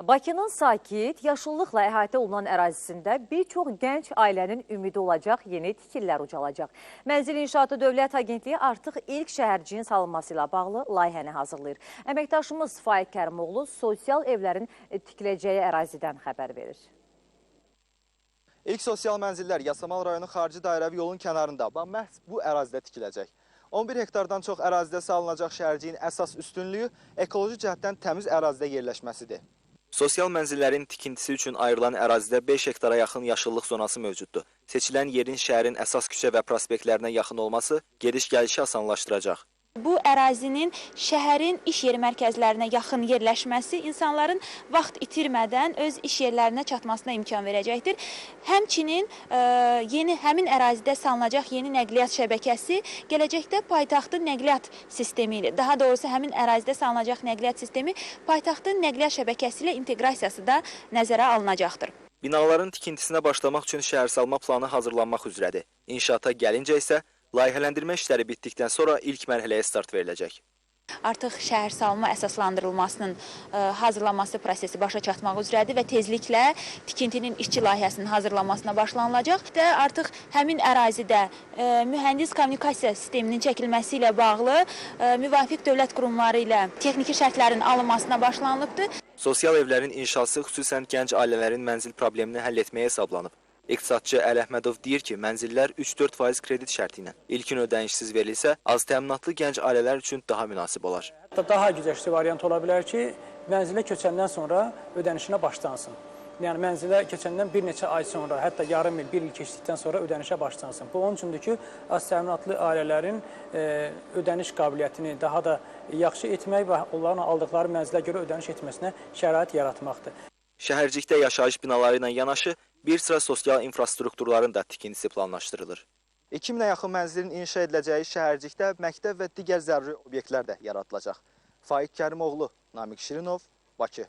Bakının sakit, yaşıllıqla əhatə olunan ərazisində bir çox gənc ailənin ümidi olacaq yeni tikillər ucalacaq. Mənzil İnşaatı Dövlət Agentliyi artıq ilk şəhərciyin salınması ilə bağlı layihəni hazırlayır. Əməkdaşımız Faiq Kərimoğlu sosial evlərin tikiləcəyi ərazidən xəbər verir. İlk sosial mənzillər Yasamal rayonu xarici dairəvi yolun kənarında, məhz bu ərazidə tikiləcək. 11 hektardan çox ərazidə salınacaq şəhərciyin əsas üstünlüyü ekoloji cəhətdən təmiz ərazidə yerləşməsidir. Sosial mənzillərin tikintisi üçün ayrılan ərazidə 5 hektara yaxın yaşıllıq zonası mövcuddur. Seçilən yerin şəhərin əsas küçə və prospektlərinə yaxın olması gediş-gəlişi asanlaşdıracaq. Bu ərazinin şəhərin iş yeri mərkəzlərinə yaxın yerləşməsi insanların vaxt itirmədən öz iş yerlərinə çatmasına imkan verəcəkdir. Həmçinin həmin ərazidə salınacaq yeni nəqliyyat şəbəkəsi gələcəkdə paytaxtın nəqliyyat sistemi ilə, daha doğrusu həmin ərazidə salınacaq nəqliyyat sistemi paytaxtın nəqliyyat şəbəkəsi ilə inteqrasiyası da nəzərə alınacaqdır. Binaların tikintisinə başlamaq üçün şəhərsalma planı hazırlanmaq üzrədir. İnşaata gəlincə isə layihələndirmə işləri bitdikdən sonra ilk mərhələyə start veriləcək. Artıq şəhərsalma əsaslandırılmasının hazırlanması prosesi başa çatmaq üzrədir və tezliklə tikintinin işçi layihəsinin hazırlanmasına başlanılacaq. Artıq həmin ərazidə mühəndis kommunikasiya sisteminin çəkilməsi ilə bağlı müvafiq dövlət qurumları ilə texniki şərtlərin alınmasına başlanılıbdır. Sosial evlərin inşası xüsusən gənc ailələrin mənzil problemini həll etməyə hesablanıb. İqtisadçı Əli Əhmədov deyir ki, mənzillər 3-4% kredit şərti ilə ilkin ödənişsiz verilsə, az təminatlı gənc ailələr üçün daha münasib olar. Daha güzəştli variant ola bilər ki, mənzilə köçəndən sonra ödənişinə başlansın. Yəni mənzilə keçəndən bir neçə ay sonra, hətta yarım il, bir il keçdikdən sonra ödənişə başlansın. Bu onun üçündür ki, az təminatlı ailələrin ödəniş qabiliyyətini daha da yaxşı etmək və onların aldıqları mənzilə görə ödəniş etməsinə şərait yaratmaqdır. Şəhərcikdə yaşayış binaları ilə yanaşı bir sıra sosial infrastrukturların da tikintisi planlaşdırılır. 2000-ə yaxın mənzilin inşa ediləcəyi şəhərcikdə məktəb və digər zəruri obyektlər də yaradılacaq. Faiq Kərimoğlu, Namiq Şirinov, Bakı.